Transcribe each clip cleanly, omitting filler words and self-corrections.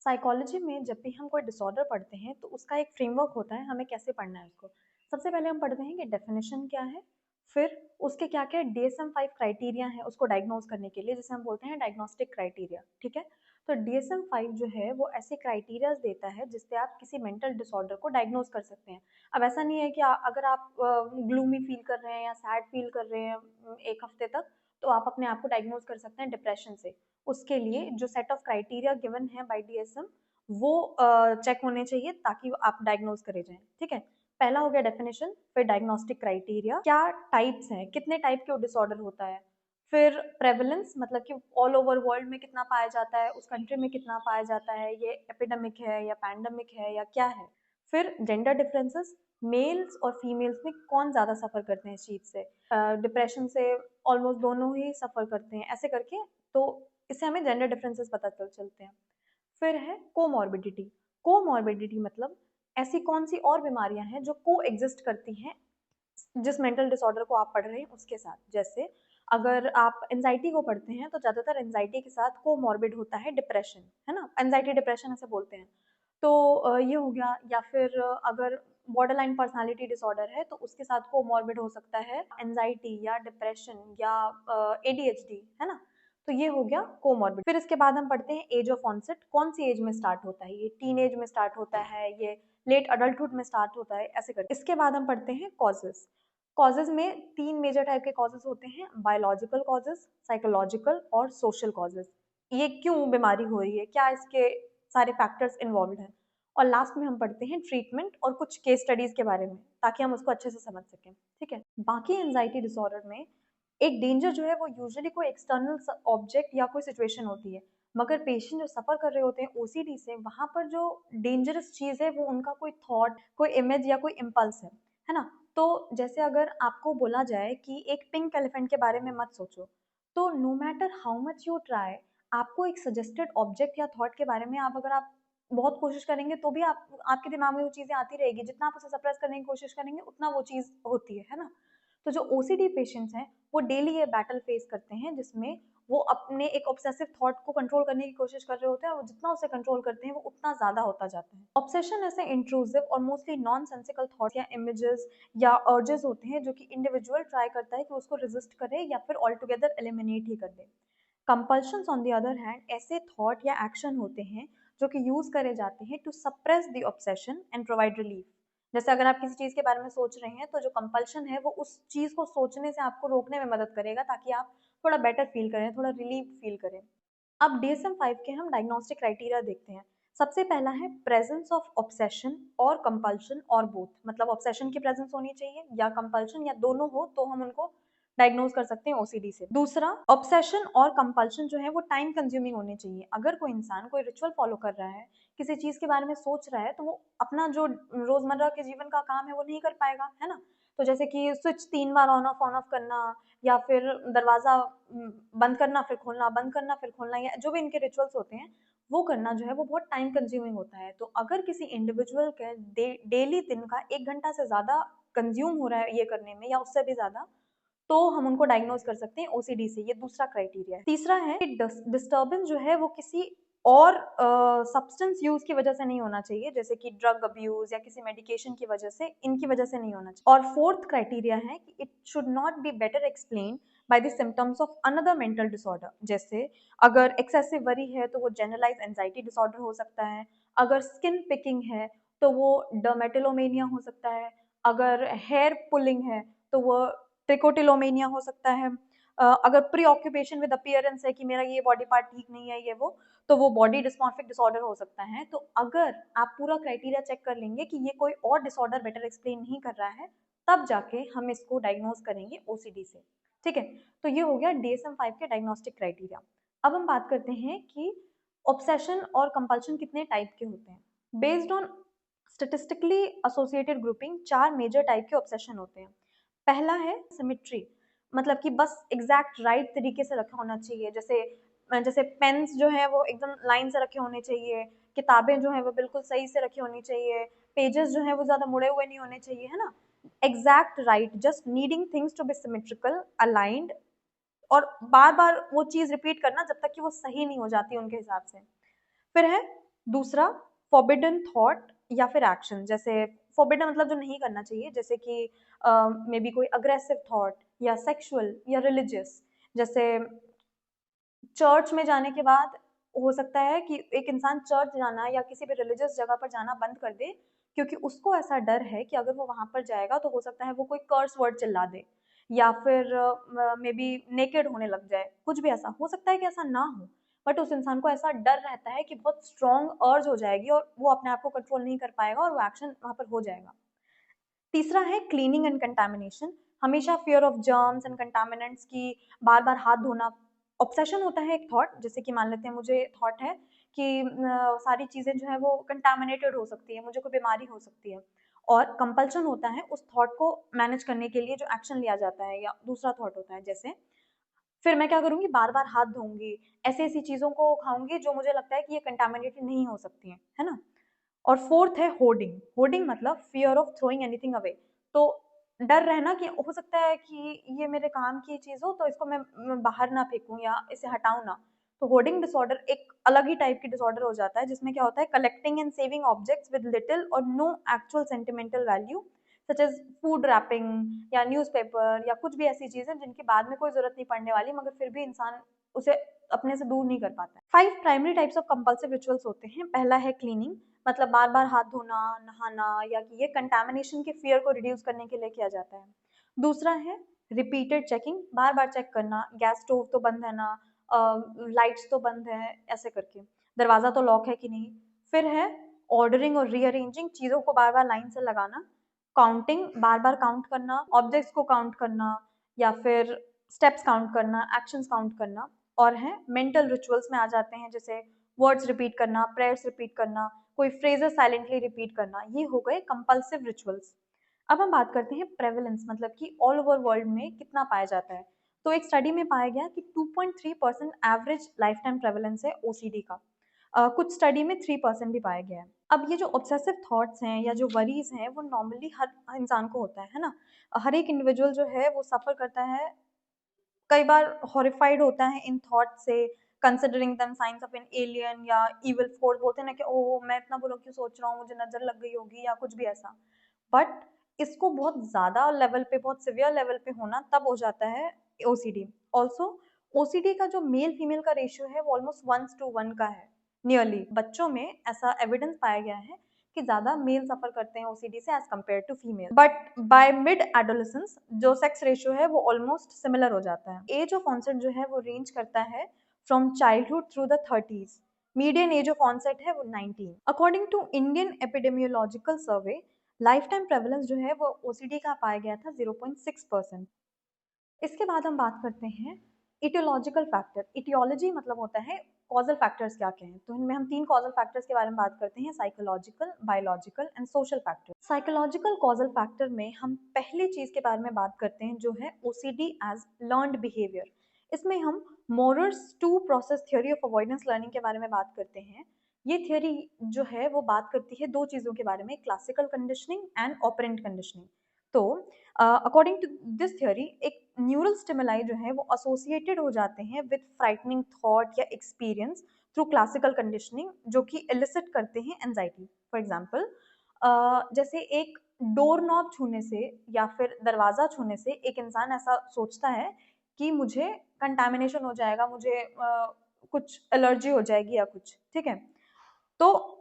Psychology में जब भी हम कोई डिसऑर्डर पढ़ते हैं तो उसका एक फ्रेमवर्क होता है हमें कैसे पढ़ना है उसको। सबसे पहले हम पढ़ते हैं कि डेफिनेशन क्या है, फिर उसके क्या क्या DSM-5 क्राइटेरिया है उसको डायग्नोज करने के लिए, जिसे हम बोलते हैं डायग्नोस्टिक क्राइटेरिया। ठीक है, तो DSM-5 जो है वो ऐसे क्राइटेरियाज देता है जिससे आप किसी मेंटल डिसऑर्डर को डायग्नोज कर सकते हैं। अब ऐसा नहीं है कि अगर आप ग्लूमी फील कर रहे हैं या सैड फील कर रहे हैं एक हफ्ते तक, तो आप अपने आप को डायग्नोज कर सकते हैं डिप्रेशन से। उसके लिए जो सेट ऑफ क्राइटेरिया गिवन है बाय DSM वो चेक होने चाहिए ताकि आप डायग्नोज करे जाएं। ठीक है, पहला हो गया डेफिनेशन, फिर डायग्नोस्टिक क्राइटेरिया, क्या टाइप्स हैं, कितने टाइप के डिसऑर्डर होता है, फिर प्रेवलेंस मतलब कि ऑल ओवर वर्ल्ड में कितना पाया जाता है, उस कंट्री में कितना पाया जाता है, ये एपिडेमिक है या पैंडेमिक है या क्या है, फिर जेंडर डिफरेंसेस, मेल्स और फीमेल्स में कौन ज़्यादा सफ़र करते हैं इस चीज़ से, डिप्रेशन से ऑलमोस्ट दोनों ही सफ़र करते हैं, ऐसे करके। तो इससे हमें जेंडर डिफरेंसेस पता चलते हैं। फिर है कोमॉर्बिडिटी। कोमॉर्बिडिटी मतलब ऐसी कौन सी और बीमारियां हैं जो को एग्जिस्ट करती हैं जिस मेंटल डिसऑर्डर को आप पढ़ रहे हैं उसके साथ। जैसे अगर आप एंजाइटी को पढ़ते हैं तो ज्यादातर एंजाइटी के साथ कोमॉर्बिड होता है डिप्रेशन, है ना, एंजाइटी डिप्रेशन ऐसे बोलते हैं। तो ये हो गया। या फिर अगर बॉर्डरलाइन पर्सनालिटी डिसऑर्डर है तो उसके साथ कोमॉर्बिड हो सकता है एंजाइटी या डिप्रेशन या ADHD, है ना। तो ये हो गया कोमॉर्बिड। फिर इसके बाद हम पढ़ते हैं एज ऑफ ऑनसेट, कौन सी एज में स्टार्ट होता है, ये टीन एज में स्टार्ट होता है, ये लेट अडल्टहुड में स्टार्ट होता है, ऐसे करके। इसके बाद हम पढ़ते हैं कॉजेज। कॉजेज में तीन मेजर टाइप के कॉजेज होते हैं, बायोलॉजिकल कॉजेज, साइकोलॉजिकल और सोशल कॉजेज। ये क्यों बीमारी हो रही है, क्या इसके सारे फैक्टर्स इन्वॉल्व हैं। और लास्ट में हम पढ़ते हैं ट्रीटमेंट और कुछ केस स्टडीज के बारे में ताकि हम उसको अच्छे से समझ सकें। ठीक है, बाकी एंजाइटी डिसऑर्डर में एक डेंजर जो है वो यूजुअली कोई एक्सटर्नल ऑब्जेक्ट या कोई सिचुएशन होती है, मगर पेशेंट जो सफर कर रहे होते हैं OCD से, वहां पर जो डेंजरस चीज है वो उनका कोई थॉट, कोई इमेज या कोई इम्पल्स है ना। तो जैसे अगर आपको बोला जाए कि एक पिंक एलिफेंट के बारे में मत सोचो, तो no matter how much you try, आपको एक सजेस्टेड ऑब्जेक्ट या थॉट के बारे में अगर आप बहुत कोशिश करेंगे तो भी आपके दिमाग में वो चीजें आती रहेगी, जितना आप उसे सप्रेस करने की कोशिश करेंगे उतना वो चीज होती है ना। तो जो OCD पेशेंट्स हैं वो डेली ये बैटल फेस करते हैं जिसमें वो अपने एक ऑब्सेसिव थॉट को कंट्रोल करने की कोशिश कर रहे होते हैं और जितना उसे कंट्रोल करते हैं वो उतना ज्यादा होता जाता है। ऑब्सेशन ऐसे इंट्रूसिव और मोस्टली नॉन सेंसिकल थॉट या इमेजेस या अर्जेस होते हैं जो कि इंडिविजुअल ट्राई करता है कि उसको रेजिस्ट करे या फिर ऑल टुगेदर एलिमिनेट ही कर दे। Compulsions on the other hand ऐसे थॉट या एक्शन होते हैं जो कि यूज करे जाते हैं to suppress the obsession and provide relief. जैसे अगर आप किसी चीज के बारे में सोच रहे हैं तो जो कंपल्शन है वो उस चीज को सोचने से आपको रोकने में मदद करेगा ताकि आप थोड़ा बेटर फील करें, थोड़ा रिलीफ फील करें। अब DSM-5 के हम डायग्नोस्टिक क्राइटेरिया देखते हैं। सबसे पहला है प्रेजेंस ऑफ ऑब्सेशन और कंपल्शन और बोथ, मतलब ऑब्सेशन की प्रेजेंस होनी चाहिए या कंपल्शन या दोनों हो तो हम उनको डायग्नोज कर सकते हैं OCD से। दूसरा, ऑब्सेशन और कंपल्शन जो है वो टाइम कंज्यूमिंग होने चाहिए। अगर कोई इंसान कोई रिचुअल फॉलो कर रहा है, किसी चीज के बारे में सोच रहा है, तो वो अपना जो रोजमर्रा के जीवन का काम है वो नहीं कर पाएगा, है ना। तो जैसे कि स्विच 3 बार ऑन ऑफ करना, या फिर दरवाजा बंद करना फिर खोलना, बंद करना फिर खोलना, या जो भी इनके रिचुअल्स होते हैं वो करना जो है वो बहुत टाइम कंज्यूमिंग होता है। तो अगर किसी इंडिविजुअल के डेली दिन का 1 घंटा से ज्यादा कंज्यूम हो रहा है ये करने में या उससे भी ज्यादा, तो हम उनको डायग्नोज कर सकते हैं OCD से। ये दूसरा क्राइटेरिया है। तीसरा है डिस्टर्बेंस जो है वो किसी और सब्सटेंस यूज की वजह से नहीं होना चाहिए, जैसे कि ड्रग अब्यूज या किसी मेडिकेशन की वजह से, इनकी वजह से नहीं होना चाहिए। और फोर्थ क्राइटेरिया है कि it should not be better explain by the symptoms of another mental disorder. जैसे अगर एक्सेसिव वरी है तो वो जनरलाइज एंजाइटी डिसऑर्डर हो सकता है, अगर स्किन पिकिंग है तो वो डर्मेटिलोमेनिया हो सकता है, अगर हेयर पुलिंग है तो वो ट्रिकोटिलोमेनिया हो सकता है, अगर प्री ऑक्यूपेशन विद अपीयरेंस है कि मेरा ये बॉडी पार्ट ठीक नहीं है ये तो वो बॉडी डिस्मॉर्फिक डिसऑर्डर हो सकता है। तो अगर आप पूरा क्राइटेरिया चेक कर लेंगे कि ये कोई और डिसऑर्डर बेटर एक्सप्लेन नहीं कर रहा है, तब जाके हम इसको डायग्नोज करेंगे OCD से। ठीक है, तो ये हो गया DSM-5 के डायग्नोस्टिक क्राइटेरिया। अब हम बात करते हैं कि ऑब्सेशन और कंपल्शन कितने टाइप के होते हैं। Based on statistically associated grouping 4 major type के ऑब्सेशन होते हैं। पहला है सिमेट्री, मतलब कि बस एग्जैक्ट राइट तरीके से रखा होना चाहिए। जैसे जैसे पेन्स जो है वो एकदम लाइन से रखे होने चाहिए, किताबें जो है वो बिल्कुल सही से रखी होनी चाहिए, पेजेस जो है वो ज्यादा मुड़े हुए नहीं होने चाहिए, है ना। Exact right, just needing things to be symmetrical aligned, और बार बार वो चीज रिपीट करना जब तक कि वो सही नहीं हो जाती उनके हिसाब से। फिर है दूसरा फॉरबिडन थॉट या फिर एक्शन, जैसे फॉरबिडन मतलब जो नहीं करना चाहिए, जैसे कि मे बी कोई अग्रेसिव थॉट या सेक्सुअल या रिलीजियस, जैसे चर्च में जाने के बाद हो सकता है कि एक इंसान चर्च जाना या किसी भी रिलीजियस जगह पर जाना बंद कर दे, क्योंकि उसको ऐसा डर है कि अगर वो वहां पर जाएगा तो हो सकता है वो कोई कर्स वर्ड चिल्ला दे, या फिर मे बी नेकेड होने लग जाए, कुछ भी ऐसा हो सकता है कि ऐसा ना हो, बट उस इंसान को ऐसा डर रहता है कि बहुत स्ट्रॉन्ग अर्ज हो जाएगी और वो अपने आप को कंट्रोल नहीं कर पाएगा और वो एक्शन वहां पर हो जाएगा। तीसरा है क्लीनिंग एंड कंटामिनेशन, हमेशा fear of germs and contaminants की, बार बार हाथ धोना। ऑब्सेशन होता है एक थॉट, जैसे कि मान लेते हैं मुझे थॉट है कि सारी चीजें जो है वो कंटामिनेटेड हो सकती है, मुझे कोई बीमारी हो सकती है, और कंपल्शन होता है उस थॉट को मैनेज करने के लिए जो एक्शन लिया जाता है, या दूसरा थॉट होता है जैसे फिर मैं क्या करूंगी, बार बार हाथ धोऊंगी, ऐसी ऐसी चीजों को खाऊंगी जो मुझे लगता है कि ये कंटामिनेटेड नहीं हो सकती है ना। और फोर्थ है होर्डिंग, होर्डिंग मतलब fear of throwing anything away, तो डर रहना कि हो सकता है कि ये मेरे काम की चीज हो तो इसको मैं बाहर ना फेंकूं या इसे हटाऊं ना। तो होर्डिंग डिसऑर्डर एक अलग ही टाइप की डिसऑर्डर हो जाता है, जिसमें क्या होता है, collecting and saving objects with little और no actual sentimental value, such as food wrapping या न्यूज़पेपर या कुछ भी ऐसी चीजें जिनकी बाद में कोई जरूरत नहीं पड़ने वाली, मगर फिर भी इंसान उसे अपने से दूर नहीं कर पाता है। 5 primary types of compulsive rituals होते हैं। पहला है क्लीनिंग, मतलब बार बार हाथ धोना, नहाना, या कि ये कंटामिनेशन के फियर को रिड्यूस करने के लिए किया जाता है। दूसरा है रिपीटेड चेकिंग, बार बार चेक करना, गैस स्टोव तो बंद है ना, लाइट्स तो बंद है, ऐसे करके दरवाजा तो लॉक है कि नहीं। फिर है ऑर्डरिंग और रीअरेंजिंग, चीजों को बार बार लाइन से लगाना, काउंटिंग, बार बार काउंट करना, ऑब्जेक्ट्स को काउंट करना, या फिर स्टेप्स काउंट करना, एक्शंस काउंट करना। और है मेंटल रिचुअल्स में आ जाते हैं, जैसे वर्ड्स रिपीट करना, प्रेयर्स रिपीट करना, कोई फ्रेजेस साइलेंटली रिपीट करना, ये हो गए कंपल्सिव रिचुअल्स। अब हम बात करते हैं प्रेवलेंस, मतलब कि ऑल ओवर वर्ल्ड में कितना पाया जाता है। तो एक स्टडी में पाया गया कि 2.3% एवरेज लाइफ टाइम प्रेवलेंस है ओसीडी का। कुछ स्टडी में 3% भी पाया गया है। अब ये जो ऑब्सेसिव थॉट्स हैं या जो वरीज हैं वो नॉर्मली हर इंसान को होता है ना। हर एक इंडिविजुअल जो है वो सफर करता है, कई बार हॉरिफाइड होता है इन थॉट से, considering them science of an alien या इविल फोर्स, बोलते हैं ना कि ओह मैं इतना बुरा क्यों सोच रहा हूँ, मुझे नजर लग गई होगी या कुछ भी ऐसा। बट इसको बहुत ज्यादा लेवल पे, बहुत सिवियर लेवल पे होना तब हो जाता है ओसीडी। ऑल्सो ओसीडी का जो मेल फीमेल का रेशियो है वो ऑलमोस्ट 1:1 का है, नियरली। बच्चों में ऐसा एविडेंस पाया गया है कि ज्यादा मेल सफर करते हैं ओसीडी से as compared to female, but by mid adolescence जो सेक्स रेशियो है वो ऑलमोस्ट सिमिलर हो जाता है। एज ऑफ ऑनसेट जो है वो रेंज करता है from childhood through the 30s, median age of onset है वो 19। According to Indian epidemiological survey, lifetime prevalence जो है वो ओसीडी का पाया गया था 0.6%। इसके बाद हम बात करते हैं इटियोलॉजिकल फैक्टर। इटियोलॉजी मतलब होता है कॉजल फैक्टर्स क्या क्या हैं, तो इनमें हम 3 कॉजल फैक्टर्स के बारे में बात करते हैं, psychological, biological and social factor. Psychological causal factor में हम पहली चीज के बारे में बात करते हैं जो है ओसीडी एज लर्नड बिहेवियर। इसमें हम Mowrer's two process theory of avoidance learning के बारे में बात करते हैं। ये थ्योरी जो है वो बात करती है दो चीजों के बारे में, classical conditioning and operant conditioning. तो अकॉर्डिंग टू दिस थ्योरी, एक न्यूरल स्टिमुलाई जो है वो एसोसिएटेड हो जाते हैं विद फ्राइटनिंग थॉट या एक्सपीरियंस थ्रू क्लासिकल कंडीशनिंग, जो कि एलिसिट करते हैं एंजाइटी। फॉर एग्जांपल, जैसे एक डोर नॉब छूने से या फिर दरवाजा छूने से एक इंसान ऐसा सोचता है कि मुझे कंटामिनेशन हो जाएगा, मुझे कुछ एलर्जी हो जाएगी या कुछ, ठीक है। तो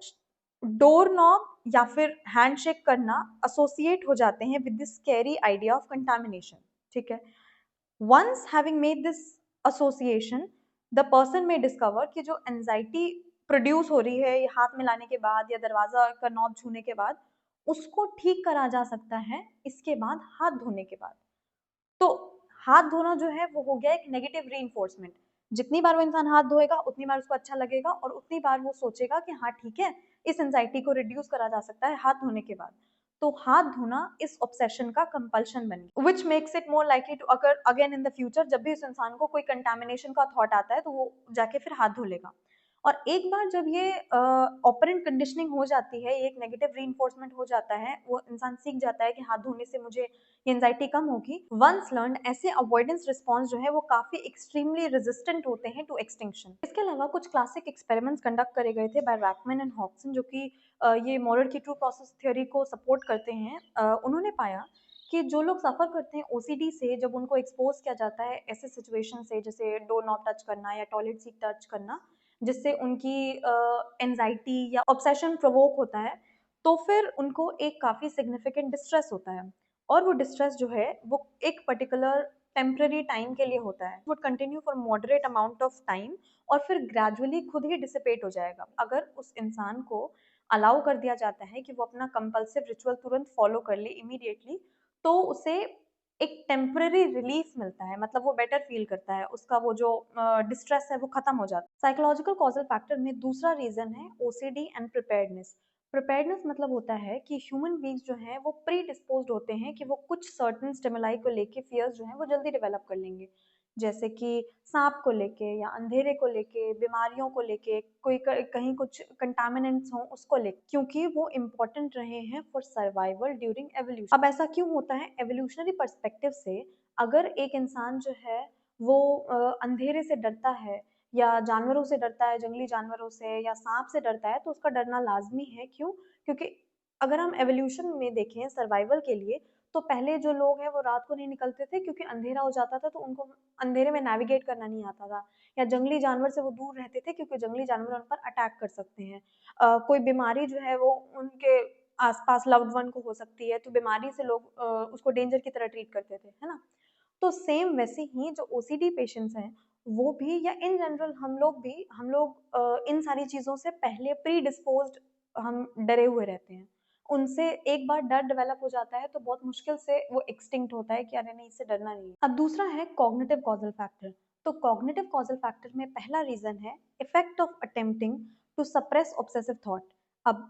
डोर नॉब या फिर हैंडशेक करना एसोसिएट हो जाते हैं with this scary idea of contamination, ठीक है। Once having made this association, the person may discover कि जो एंजाइटी प्रोड्यूस हो रही है ये हाथ में लाने के बाद या दरवाजा का नॉब छूने के बाद, उसको ठीक करा जा सकता है इसके बाद हाथ धोने के बाद। तो हाथ धोना जो है वो हो गया एक नेगेटिव रीइंफोर्समेंट। जितनी बार वो इंसान हाथ धोएगा उतनी बार उसको अच्छा लगेगा और उतनी बार वो सोचेगा कि हाँ ठीक है, इस एंजाइटी को रिड्यूस करा जा सकता है हाथ धोने के बाद। तो हाथ धोना इस ऑब्सेशन का कंपल्शन बन गया, which makes it more likely to occur again in the future. जब भी उस इंसान को कोई कंटामिनेशन का थॉट आता है तो वो जाके फिर हाथ धो लेगा। और एक बार जब ये ऑपरेंट कंडीशनिंग हो जाती है, ये एक नेगेटिव रीइंफोर्समेंट हो जाता है, वो इंसान सीख जाता है कि हाथ धोने से मुझे ये एंजाइटी कम होगी। वंस लर्न्ड, ऐसे अवॉइडेंस रिस्पॉन्स जो है वो काफी एक्सट्रीमली रेजिस्टेंट होते हैं टू एक्सटिंक्शन। इसके अलावा कुछ क्लासिक एक्सपेरिमेंट्स कंडक्ट करे गए थे बाय रैकमैन एंड हॉब्सन, जो कि ये मोरर की ट्रू प्रोसेस थ्योरी को सपोर्ट करते हैं। उन्होंने पाया कि जो लोग सफ़र करते हैं ओसीडी से, जब उनको एक्सपोज किया जाता है ऐसे सिचुएशन से, जैसे डोर नॉब टच करना या टॉयलेट सीट टच करना, जिससे उनकी एंजाइटी या ऑब्सेशन प्रोवोक होता है, तो फिर उनको एक काफ़ी सिग्निफिकेंट डिस्ट्रेस होता है। और वो डिस्ट्रेस जो है वो एक पर्टिकुलर टेम्पररी टाइम के लिए होता है, would continue for moderate amount of time, और फिर ग्रेजुअली खुद ही डिसिपेट हो जाएगा। अगर उस इंसान को अलाउ कर दिया जाता है कि वो अपना कंपल्सिव रिचुअल तुरंत फॉलो कर ले इमीडिएटली, तो उसे एक टेम्पररी रिलीफ मिलता है, मतलब वो बेटर फील करता है, उसका वो जो डिस्ट्रेस है वो खत्म हो जाता है। साइकोलॉजिकल कॉजल फैक्टर में दूसरा रीजन है ओसीडी एंड प्रिपेयर्डनेस। प्रिपेयर्डनेस मतलब होता है कि ह्यूमन बीइंग्स जो हैं वो प्री डिस्पोज्ड होते हैं कि वो कुछ सर्टेन स्टिमुलाई को लेके फियर्स जो हैं वो जल्दी डेवलप कर लेंगे, जैसे कि सांप को लेके या अंधेरे को लेके, बीमारियों को लेके, कोई कहीं कुछ कंटामिनेंट्स हों उसको लेके, क्योंकि वो इम्पोर्टेंट रहे हैं फॉर सर्वाइवल ड्यूरिंग एवोल्यूशन। अब ऐसा क्यों होता है? एवोल्यूशनरी पर्सपेक्टिव से अगर एक इंसान जो है वो अंधेरे से डरता है या जानवरों से डरता है, जंगली जानवरों से या सांप से डरता है, तो उसका डरना लाजमी है। क्यों? क्योंकि अगर हम एवोल्यूशन में देखें सर्वाइवल के लिए, तो पहले जो लोग हैं वो रात को नहीं निकलते थे क्योंकि अंधेरा हो जाता था, तो उनको अंधेरे में नेविगेट करना नहीं आता था, या जंगली जानवर से वो दूर रहते थे क्योंकि जंगली जानवर उन पर अटैक कर सकते हैं। कोई बीमारी जो है वो उनके आसपास लव्ड वन को हो सकती है, तो बीमारी से लोग उसको डेंजर की तरह ट्रीट करते थे, है ना? तो सेम वैसे ही जो ओसीडी पेशेंट्स हैं वो भी, या इन जनरल हम लोग इन सारी चीज़ों से पहले प्री डिस्पोज्ड, हम डरे हुए रहते हैं। उनसे एक बार डर डेवलप हो जाता है तो बहुत मुश्किल से वो एक्सटिंक्ट होता है कि अरे नहीं, इससे डरना नहीं है। अब दूसरा है कॉग्निटिव कॉजल फैक्टर। तो कॉग्निटिव कॉजल फैक्टर में पहला रीजन है effect of attempting to suppress obsessive thought. अब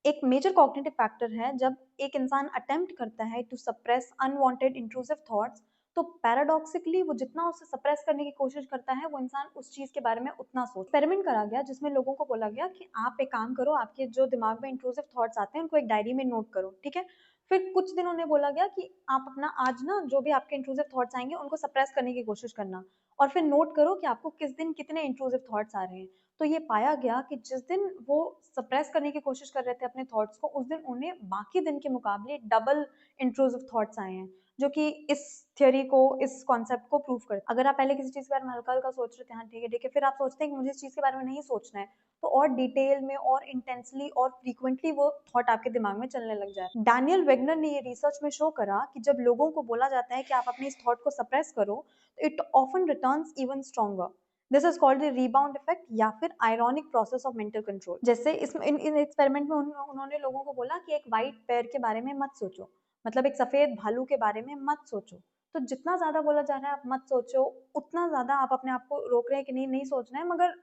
एक मेजर कॉग्निटिव फैक्टर है जब एक इंसान अटेम्प्ट करता है to suppress unwanted intrusive thoughts, तो पैराडॉक्सिकली वो जितना उसे सप्रेस करने की कोशिश करता है वो इंसान उस चीज के बारे में उतना सोच। एक्सपेरिमेंट करा गया जिसमें लोगों को बोला गया कि आप एक काम करो, आपके जो दिमाग में इंट्रूसिव थॉट्स आते हैं उनको एक डायरी में नोट करो, ठीक है? फिर कुछ दिन उन्हें बोला गया कि आप अपना आज ना जो भी आपके इंट्रूसिव थॉट्स आएंगे उनको सप्रेस करने की कोशिश करना, और फिर नोट करो कि आपको किस दिन कितने इंट्रूसिव थॉट्स आ रहे हैं। तो ये पाया गया कि जिस दिन वो सप्रेस करने की कोशिश कर रहे थे अपने थॉट्स को, उस दिन उन्हें बाकी दिन के मुकाबले डबल इंट्रूसिव थॉट्स आए हैं, जो कि इस थ्योरी को, इस कॉन्सेप्ट को प्रूव करता है। अगर आप पहले किसी चीज़ के बारे में हल्का-हल्का सोच रहे थे, हाँ ठीक है, फिर आप सोचते हैं कि मुझे इस चीज़ के बारे में नहीं सोचना है, तो और डिटेल में और इंटेंसली और फ्रीक्वेंटली वो थॉट आपके दिमाग में चलने लग जाए। डैनियल वेगनर ने ये रिसर्च में शो करा कि जब लोगों को बोला जाता है कि आप अपने इस थॉट को सप्रेस करो, तो it often returns even stronger. This is called the rebound effect या फिर ironic process of mental control. जैसे इन एक्सपेरिमेंट में उन्होंने लोगों को बोला कि एक वाइट पेयर के बारे में मत सोचो, मतलब एक सफेद भालू के बारे में मत सोचो। तो जितना ज्यादा बोला जा रहा है आप मत सोचो, उतना ज्यादा आप अपने आप को रोक रहे हैं कि नहीं नहीं सोचना है, मगर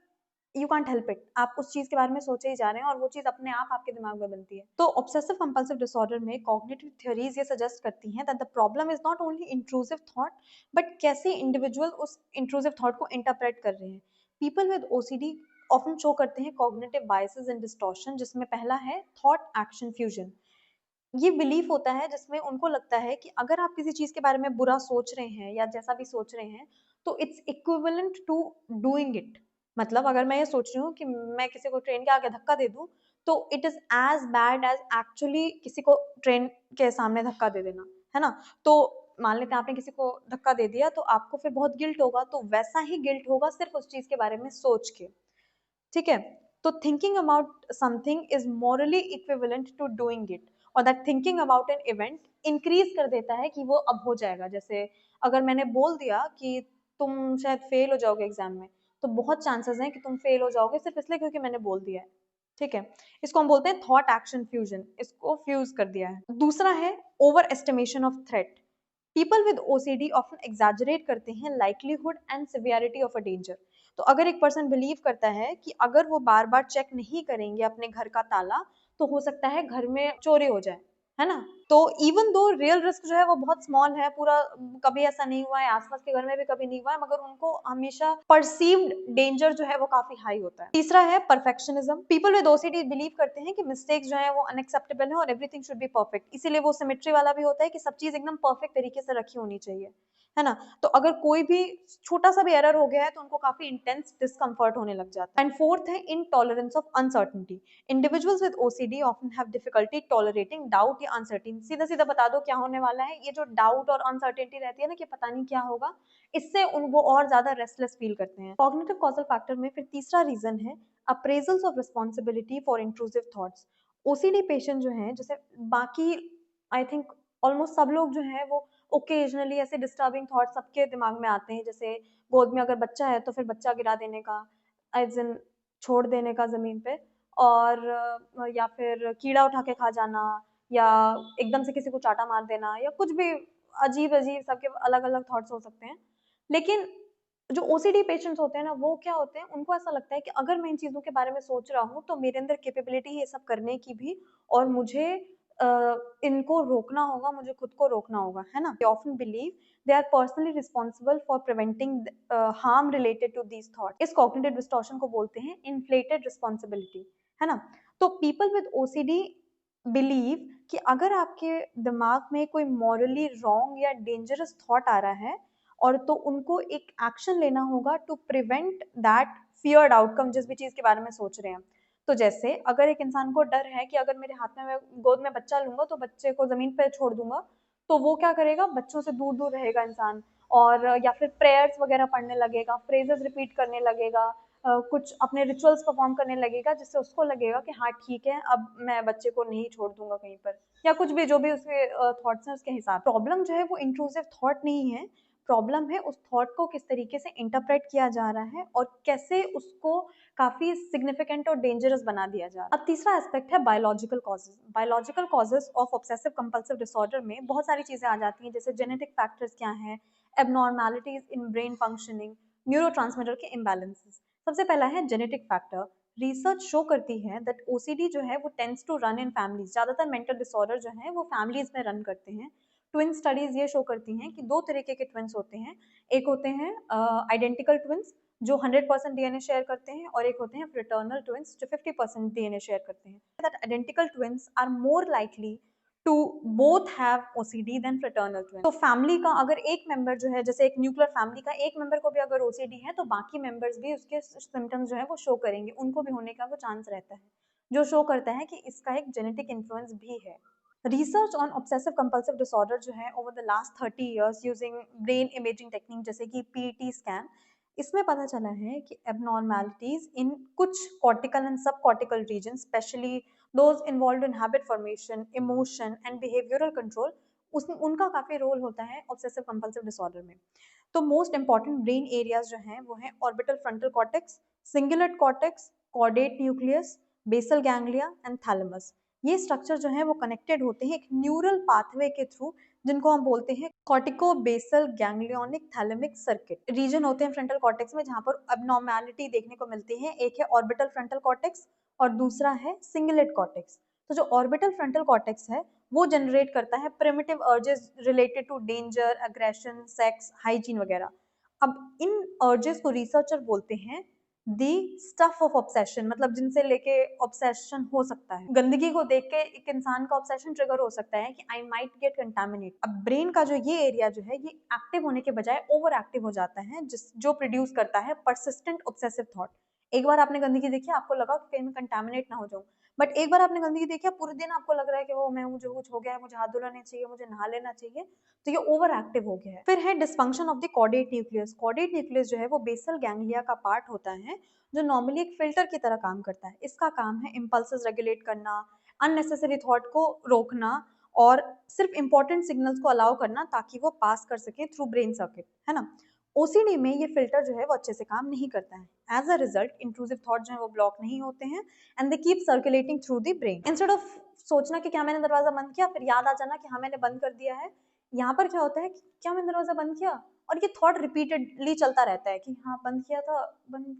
यू कांट हेल्प इट, आप उस चीज के बारे में सोचे ही जा रहे हैं और वो चीज अपने आप आपके दिमाग में बनती है। तो ऑब्सेसिव कंपल्सिव डिसऑर्डर में कॉग्निटिव थ्योरीज ये सजेस्ट करती हैं that the problem is not only intrusive thought, but कैसे इंडिविजुअल उस इंट्रूसिव थॉट को इंटरप्रेट कर रहे हैं। People with OCD often show करते हैं कॉग्निटिव बायसेस एंड डिस्टॉर्शन, जिसमें पहला है थॉट एक्शन फ्यूजन। ये बिलीफ होता है जिसमें उनको लगता है कि अगर आप किसी चीज के बारे में बुरा सोच रहे हैं या जैसा भी सोच रहे हैं, तो it's equivalent to doing it. मतलब अगर मैं ये सोच रही हूँ कि मैं किसी को ट्रेन के आगे धक्का दे दूं, तो it is as bad as actually किसी को ट्रेन के सामने धक्का दे देना, है ना? तो मान लेते हैं आपने किसी को धक्का दे दिया, तो आपको फिर बहुत गिल्ट होगा, तो वैसा ही गिल्ट होगा सिर्फ उस चीज के बारे में सोच के, ठीक है? तो thinking about something is morally equivalent to doing it, और that thinking about an event increase कर देता है कि वो अब हो जाएगा। जैसे अगर मैंने बोल दिया कि तुम शायद फेल हो जाओगे एग्जाम में, तो बहुत चांसेस हैं कि तुम फेल हो जाओगे सिर्फ इसलिए क्योंकि मैंने बोल दिया है, ठीक है? इसको हम बोलते हैं थॉट एक्शन फ्यूजन, इसको फ्यूज कर दिया है। दूसरा है over estimation of threat. People with OCD often exaggerate करते हैं likelihood and severity of a danger. तो अगर एक पर्सन बिलीव करता है कि अगर वो बार बार चेक नहीं करेंगे अपने घर का ताला, तो हो सकता है घर में चोरी हो जाए, है ना? तो इवन दो रियल रिस्क जो है वो बहुत स्मॉल है, पूरा कभी ऐसा नहीं हुआ है, आसपास के घर में भी कभी नहीं हुआ है, मगर उनको हमेशा परसीव्ड डेंजर जो है वो काफी हाई होता है। तीसरा है perfectionism. People with OCD believe करते हैं कि मिस्टेक्स जो है वो अनएक्सेप्टेबल है और एवरीथिंग शुड बी परफेक्ट, इसीलिए वो सिमेट्री वाला भी होता है कि सब चीज एकदम परफेक्ट तरीके से रखी होनी चाहिए, है ना। तो अगर कोई भी छोटा सा भी एरर हो गया है तो उनको काफी इंटेंस डिस्कम्फर्ट होने लग जाता है। एंड फोर्थ है intolerance of uncertainty. Individuals with OCD often have difficulty tolerating doubt या uncertainty। सीधा सीधा बता दो क्या होने वाला है, ये जो डाउट और अनसर्टेनिटी रहती है ना कि पता नहीं क्या होगा, इससे वो और ज्यादा रेस्टलेस फील करते हैं। कॉग्निटिव कॉजल फैक्टर में फिर तीसरा रीजन है appraisals of responsibility for intrusive thoughts. OCD patient जो है, जैसे बाकी आई थिंक ऑलमोस्ट सब लोग जो है वो ओकेजनली ऐसे डिस्टर्बिंग थॉट सबके दिमाग में आते हैं, जैसे गोद में अगर बच्चा है तो फिर बच्चा गिरा देने का, एज इन छोड़ देने का जमीन पे, और या फिर कीड़ा उठा के खा जाना, या एकदम से किसी को चाटा मार देना, या कुछ भी अजीब अजीब सबके अलग अलग थॉट्स हो सकते हैं। लेकिन जो ओसीडी पेशेंट्स होते हैं ना, वो क्या होते हैं, उनको ऐसा लगता है कि अगर मैं इन चीजों के बारे में सोच रहा हूँ तो मेरे अंदर कैपेबिलिटी है ये सब करने की भी, और मुझे इनको रोकना होगा, मुझे खुद को रोकना होगा, है ना। They often believe they are personally responsible for preventing harm related to these thoughts। इस cognitive distortion को बोलते हैं inflated responsibility, है ना। तो people with OCD believe कि अगर आपके दिमाग में कोई morally wrong या dangerous thought आ रहा है, और तो उनको एक एक्शन लेना होगा to prevent that feared outcome, जिस भी चीज के बारे में सोच रहे हैं। तो जैसे अगर एक इंसान को डर है कि अगर मेरे हाथ में मैं गोद में बच्चा लूंगा तो बच्चे को जमीन पर छोड़ दूंगा, तो वो क्या करेगा, बच्चों से दूर दूर रहेगा इंसान, और या फिर प्रेयर्स वगैरह पढ़ने लगेगा, फ्रेजेस रिपीट करने लगेगा, कुछ अपने रिचुअल्स परफॉर्म करने लगेगा, जिससे उसको लगेगा कि हाँ ठीक है, अब मैं बच्चे को नहीं छोड़ दूंगा कहीं पर, या कुछ भी जो भी उसके थॉट्स हैं उसके हिसाब। प्रॉब्लम जो है वो इंट्रूसिव थॉट नहीं है, प्रॉब्लम है उस थॉट को किस तरीके से इंटरप्रेट किया जा रहा है और कैसे उसको काफी सिग्निफिकेंट और डेंजरस बना दिया जा रहा है। अब तीसरा एस्पेक्ट है biological causes. Biological causes of obsessive compulsive disorder में बहुत सारी चीजें आ जाती हैं, जैसे जेनेटिक फैक्टर्स क्या हैं, एबनॉर्मैलिटीज इन ब्रेन फंक्शनिंग, न्यूरोट्रांसमीटर के इम्बैलेंसेस। सबसे पहला है जेनेटिक फैक्टर। रिसर्च शो करती है दैट ओसीडी जो है वो tends to run in families. ज्यादातर मेंटल डिसऑर्डर जो है वो फैमिलीज में रन करते हैं। ट्विन स्टडीज ये शो करती हैं कि दो तरीके के ट्विंस होते हैं, एक होते हैं आइडेंटिकल ट्विंस जो 100% डीएनए शेयर करते हैं, और एक होते हैं फ्रेटर्नल ट्विंस जो 50% डीएनए शेयर करते हैं। That identical twins are more likely to both have OCD than fraternal twins. तो फैमिली का अगर एक मेंबर जो है, जैसे एक न्यूक्लियर फैमिली का एक मेंबर को भी अगर ओसीडी है तो बाकी मेंबर्स भी उसके सिम्टम्स जो है वो शो करेंगे, उनको भी होने का वो चांस रहता है, जो शो करता है कि इसका एक जेनेटिक इन्फ्लुएंस भी है। Research on obsessive compulsive disorder जो है over the last 30 years using brain imaging technique जैसे कि पीईटी स्कैन, इसमें पता चला है कि एबनॉर्मैलिटीज इन कुछ cortical and sub cortical region, specially those involved in habit formation, emotion and behavioural control, उनका काफी रोल होता है ऑब्सेसिव कंपल्सिव डिसऑर्डर में। तो मोस्ट इंपॉर्टेंट ब्रेन एरियाज जो हैं वो हैं orbital frontal cortex, cingulate cortex, caudate nucleus, basal ganglia and thalamus. ये स्ट्रक्चर जो है वो कनेक्टेड होते हैं एक न्यूरल पाथवे के थ्रू, जिनको हम बोलते हैं cortico basal ganglionic thalamic circuit. Region होते हैं फ्रंटल कॉर्टेक्स में जहां पर अबनॉर्मैलिटी देखने को मिलती है, एक है ऑर्बिटल फ्रंटल कॉर्टेक्स और दूसरा है सिंगुलेट कॉर्टेक्स। तो जो ऑर्बिटल फ्रंटल कॉर्टेक्स है वो जनरेट करता है primitive urges related to danger, aggression, sex, hygiene वगैरह। अब इन अर्जेस को रिसर्चर बोलते हैं दी स्टफ ऑफ ऑब्सेशन, मतलब जिनसे लेके ऑब्सेशन हो सकता है। गंदगी को देख के एक इंसान का ऑब्सेशन ट्रिगर हो सकता है कि आई माइट गेट कंटामिनेट। अब ब्रेन का जो ये एरिया जो है ये एक्टिव होने के बजाय ओवर एक्टिव हो जाता है, जो प्रोड्यूस करता है परसिस्टेंट ऑब्सेसिव थॉट। एक बार आपने गंदगी देखी, आपको लगा कि कहीं मैं कंटामिनेट ना हो जाऊं, बट एक बार आपने गंदगी देखी, पूरे दिन आपको लग रहा है कि वो मैं, मुझे कुछ हो गया है, मुझे हाथ धुलाने चाहिए, मुझे नहा लेना चाहिए, तो ये ओवर एक्टिव हो गया है। फिर है dysfunction of the chordate nucleus. Chordate nucleus जो है वो बेसल गैंग्लिया का पार्ट होता है, जो नॉर्मली एक फिल्टर की तरह काम करता है। इसका काम है इम्पल्सेस रेगुलेट करना, अननेसेसरी थॉट को रोकना, और सिर्फ इंपॉर्टेंट सिग्नल्स को अलाउ करना ताकि वो पास कर सके थ्रू ब्रेन सर्किट, है ना। ओसीडी में ये फिल्टर जो है वो अच्छे से काम नहीं करता है। As a result intrusive thought जो है वो ब्लॉक नहीं होते हैं and they keep circulating through the brain. Instead of सोचना कि क्या मैंने दरवाजा बंद किया, फिर याद आ जाना कि हाँ मैंने बंद कर दिया है, यहाँ पर क्या होता है कि क्या मैंने दरवाजा बंद किया, और ये थॉट रिपीटेडली चलता रहता है कि हाँ बंद किया था, बंद,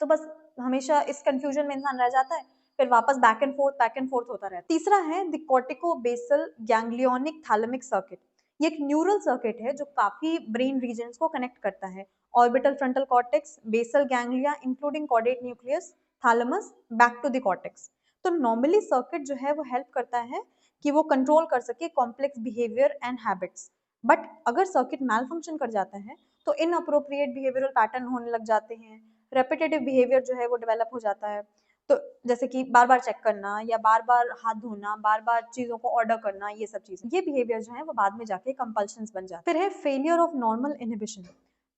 तो बस हमेशा इस कंफ्यूजन में इंसान रह जाता है, फिर वापस बैक एंड फोर्थ होता रहता है। तीसरा है the cortico-basal ganglionic thalamic circuit. ये एक न्यूरल सर्किट है जो काफी ब्रेन रीजन्स को कनेक्ट करता है। Orbital frontal cortex, basal ganglia including caudate nucleus, thalamus, back to the cortex. तो नॉर्मली सर्किट जो है वो हेल्प करता है कि वो कंट्रोल कर सके complex behaviour and habits. But अगर सर्किट मैल फंक्शन कर जाता है तो इनअप्रोप्रिएट बिहेवियरल पैटर्न होने लग जाते हैं, रेपिटेटिव बिहेवियर जो है वो डेवलप हो जाता है। तो जैसे कि बार बार चेक करना या बार बार हाथ धोना, बार बार चीजों को ऑर्डर करना, ये सब चीजें, ये बिहेवियर जो है वो बाद में जाके कंपल्शंस बन जाते हैं। फिर है failure of normal inhibition.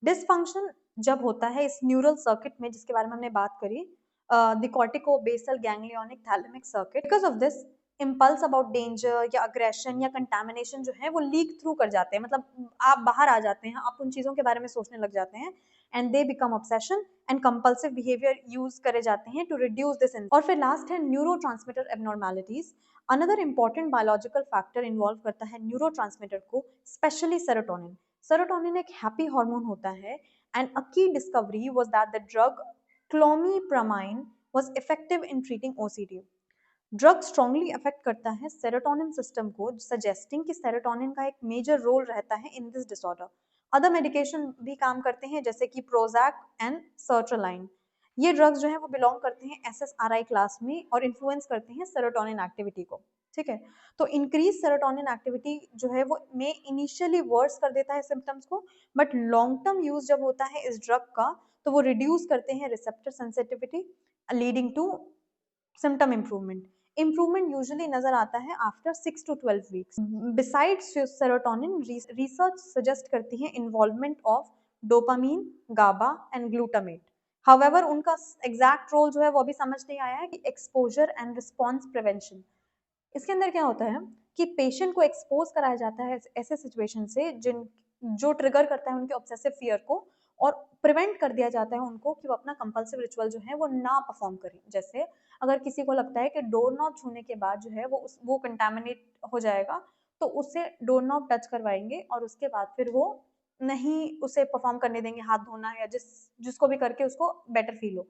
Dysfunction जब होता है इस न्यूरल सर्किट में जिसके बारे में हमने बात करी, the cortico basal ganglionic thalamic circuit, because of this impulse about danger या अग्रेशन या कंटामिनेशन जो है वो लीक थ्रू कर जाते हैं, मतलब आप बाहर आ जाते हैं, आप उन चीजों के बारे में सोचने लग जाते हैं and they become obsession and compulsive behaviour use करे जाते हैं टू रिड्यूस दिस। और फिर लास्ट है neurotransmitter abnormalities. Another important biological factor involve करता है न्यूरोट्रांसमीटर को, स्पेशली सेरोटोनिन। सेरोटोनिन एक हैप्पी हार्मोन होता है and a key discovery was that the drug clomipramine was effective in treating OCD. Drug strongly affect करता है serotonin system को, suggesting कि सेरोटोनिन का एक मेजर रोल रहता है in this disorder. Other medication भी काम करते हैं जैसे कि प्रोजैक एंड सर्ट्रलाइन। ये ड्रग्स जो है वो बिलोंग करते हैं SSRI क्लास में और इन्फ्लुएंस करते हैं सेरोटोनिन एक्टिविटी को। ठीक है, तो इंक्रीज सेरोटोनिन एक्टिविटी जो है वो में इनिशियली वर्स कर देता है सिम्टम्स को, बट लॉन्ग टर्म यूज जब होता है इस ड्रग का तो वो रिड्यूस करते हैं receptor sensitivity, leading to symptom improvement usually नजर आता है after 6 to 12 weeks. Besides serotonin, research suggest करती है involvement of dopamine, GABA and glutamate. However, उनका exact role जो है वो अभी समझ नहीं आया है कि exposure and response prevention. इसके अंदर क्या होता है कि पेशेंट को एक्सपोज कराया जाता है ऐसे सिचुएशन से जो ट्रिगर करता है उनके ऑब्सेसिव फियर को, और प्रिवेंट कर दिया जाता है उनको कि वो अपना कंपल्सिव रिचुअल जो है वो ना परफॉर्म करें। जैसे अगर किसी को लगता है कि डोर नॉब छूने के बाद जो है वो कंटामिनेट हो जाएगा तो उससे डोर नॉब टच करवाएंगे और उसके बाद फिर वो नहीं उसे परफॉर्म करने देंगे हाथ धोना, या जिसको भी करके उसको बेटर फील हो।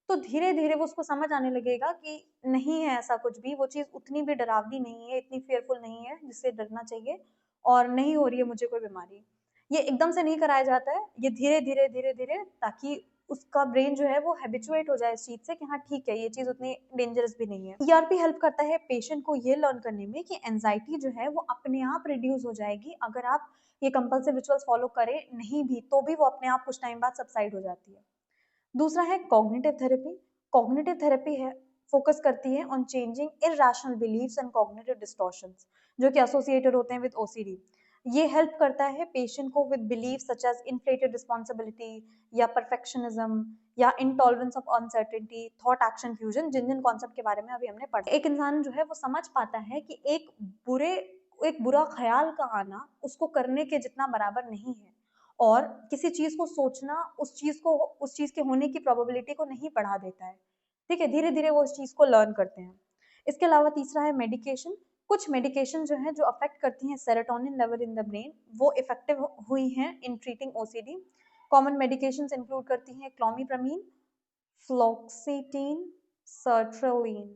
तो धीरे धीरे वो उसको समझ आने लगेगा कि नहीं है ऐसा कुछ भी, वो चीज़ उतनी भी डरावनी नहीं है, इतनी फेयरफुल नहीं है जिससे डरना चाहिए, और नहीं हो रही है मुझे कोई बीमारी। ये एकदम से नहीं कराया जाता है, ये धीरे धीरे ताकि उसका ब्रेन जो है वो हैबिचुएट हो जाए इस चीज से कि हाँ ठीक है ये चीज उतनी डेंजरस भी नहीं है। ERP हेल्प करता है पेशेंट को ये लर्न करने में कि एंजाइटी जो है वो अपने आप रिड्यूस हो जाएगी अगर आप ये कंपल्सिव रिचुअल्स फॉलो करें, नहीं भी तो भी वो अपने आप कुछ टाइम बाद सबसाइड हो जाती है। दूसरा है कॉग्निटिव थेरेपी। कॉग्निटिव थेरेपी है फोकस करती है on changing irrational beliefs and cognitive distortions जो कि एसोसिएटेड होते हैं विद OCD। ये हेल्प करता है पेशेंट को with believe such as inflated responsibility या परफेक्शनिज्म या intolerance of uncertainty, thought action fusion, जिन जिन कॉन्सेप्ट के बारे में अभी हमने पढ़ा। एक इंसान जो है वो समझ पाता है कि एक बुरा ख्याल का आना उसको करने के जितना बराबर नहीं है, और किसी चीज को सोचना उस चीज के होने की प्रोबेबिलिटी को नहीं बढ़ा देता है। ठीक है, धीरे धीरे वो उस चीज को लर्न करते हैं। इसके अलावा तीसरा है मेडिकेशन। कुछ मेडिकेशन जो है जो अफेक्ट करती हैं serotonin level in the brain, वो इफेक्टिव हुई हैं इन treating OCD। Common medications include करती हैं क्लोमीप्रामीन, फ्लोक्सीटीन, सर्ट्रेलिन।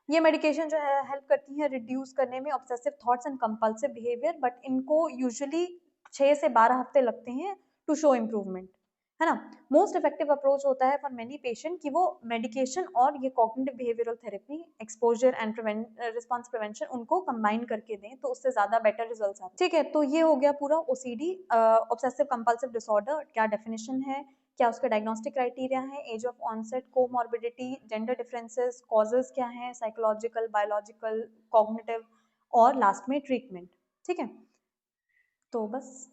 ये मेडिकेशन जो है हेल्प करती है रिड्यूस करने में obsessive thoughts and compulsive behaviour, but इनको यूजुअली 6 से 12 हफ्ते लगते हैं टू शो इम्प्रूवमेंट, है ना। मोस्ट इफेक्टिव अप्रोच होता है फॉर मेनी पेशेंट कि वो मेडिकेशन और ये cognitive behavioural therapy, exposure and response prevention उनको कंबाइन करके दें तो उससे ज्यादा बेटर रिजल्ट्स आते हैं। ठीक है, तो ये हो गया पूरा OCD ऑब्सेसिव कंपल्सिव डिसऑर्डर, क्या डेफिनेशन है, क्या उसका डायग्नोस्टिक क्राइटेरिया है, age of onset, comorbidity, gender differences, causes क्या हैं, साइकोलॉजिकल, बायोलॉजिकल, कॉग्निटिव, और लास्ट में ट्रीटमेंट। ठीक है, तो बस